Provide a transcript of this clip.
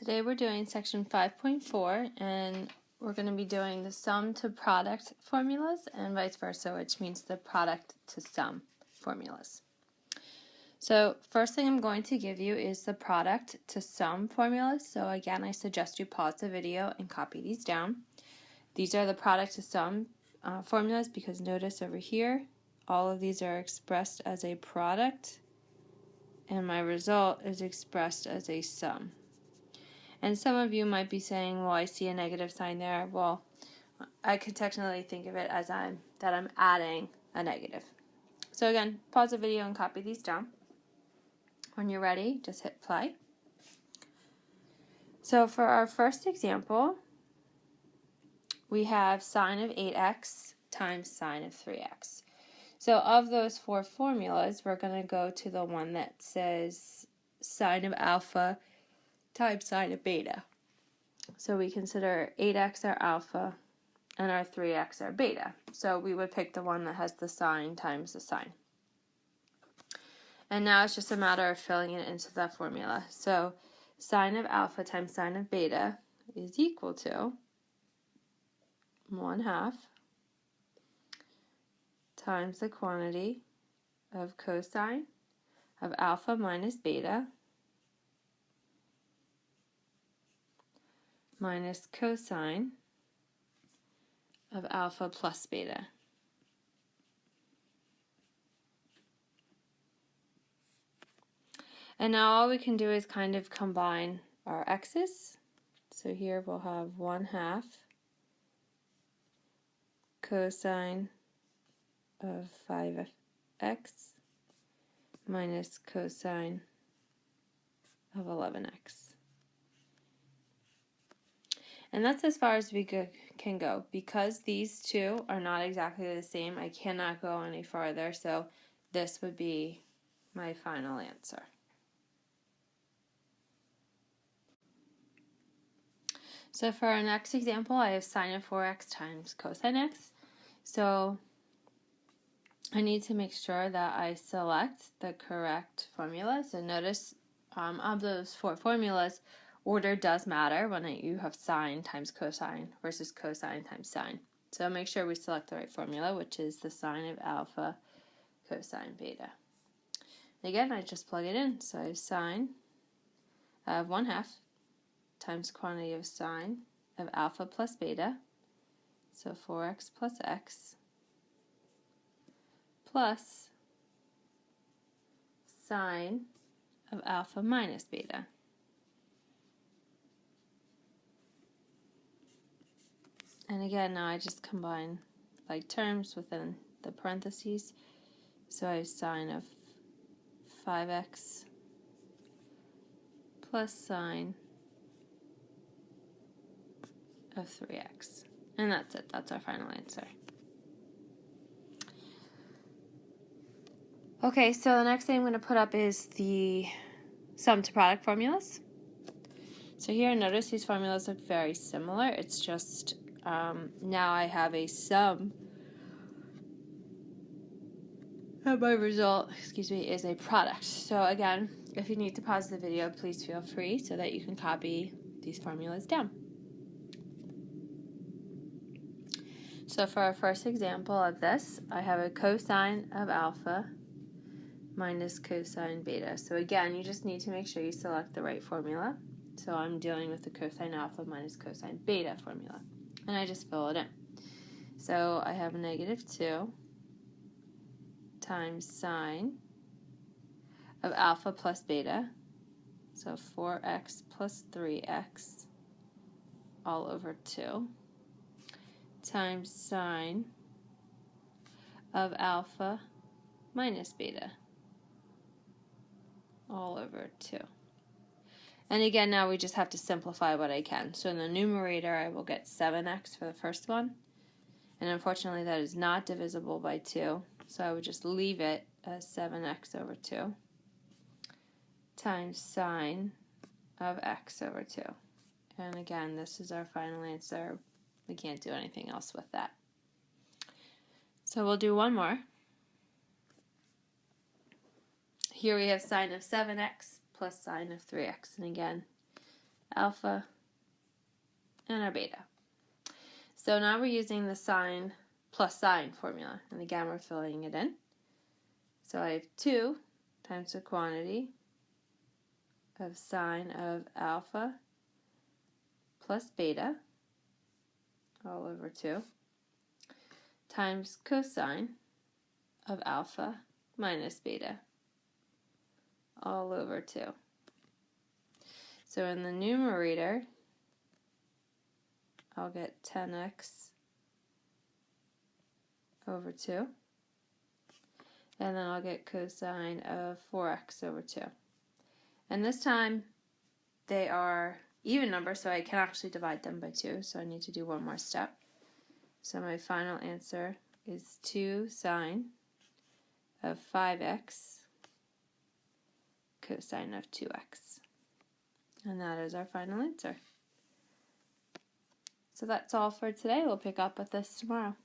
Today we're doing section 5.4 and we're going to be doing the sum to product formulas and vice versa, which means the product to sum formulas. So first thing I'm going to give you is the product to sum formulas. So again, I suggest you pause the video and copy these down. These are the product to sum formulas because notice over here, all of these are expressed as a product and my result is expressed as a sum. And some of you might be saying, well, I see a negative sign there. Well, I could technically think of it as I'm adding a negative. So again, pause the video and copy these down. When you're ready, just hit play. So for our first example, we have sine of 8x times sine of 3x. So of those four formulas, we're going to go to the one that says sine of alpha times sine of beta. So we consider 8x our alpha and our 3x our beta. So we would pick the one that has the sine times the sine. And now it's just a matter of filling it into that formula. So sine of alpha times sine of beta is equal to 1/2 times the quantity of cosine of alpha minus beta minus cosine of alpha plus beta. And now all we can do is kind of combine our x's. So here we'll have 1/2 cosine of 5x minus cosine of 11x. And that's as far as we can go. Because these two are not exactly the same, I cannot go any farther, so this would be my final answer. So for our next example, I have sine of 4x times cosine x. So I need to make sure that I select the correct formula. So notice of those four formulas, order does matter when you have sine times cosine versus cosine times sine. So make sure we select the right formula, which is the sine of alpha cosine beta. Again, I just plug it in. So I have sine of 1/2 times quantity of sine of alpha plus beta, so 4x plus x, plus sine of alpha minus beta. And again, now I just combine like terms within the parentheses. So I have sine of 5x plus sine of 3x. And that's it. That's our final answer. Okay, so the next thing I'm going to put up is the sum to product formulas. So here, notice these formulas look very similar. It's just now I have a sum and my result, is a product. So again, if you need to pause the video, please feel free so that you can copy these formulas down. So for our first example of this, I have a cosine of alpha minus cosine beta. So again, you just need to make sure you select the right formula. So I'm dealing with the cosine alpha minus cosine beta formula. And I just fill it in. So I have -2 times sine of alpha plus beta, so 4x plus 3x all over 2, times sine of alpha minus beta all over 2. And again, now we just have to simplify what I can. So in the numerator, I will get 7x for the first one. And unfortunately, that is not divisible by 2. So I would just leave it as 7x over 2 times sine of x over 2. And again, this is our final answer. We can't do anything else with that. So we'll do one more. Here we have sine of 7x plus sine of 3x. And again, alpha, and our beta. So now we're using the sine plus sine formula, and again we're filling it in. So I have 2 times the quantity of sine of alpha plus beta, all over 2, times cosine of alpha minus beta, all over 2. So in the numerator, I'll get 10x over 2, and then I'll get cosine of 4x over 2. And this time they are even numbers, so I can actually divide them by 2, so I need to do one more step. So my final answer is 2 sine of 5x cosine of 2x. And that is our final answer. So that's all for today. We'll pick up with this tomorrow.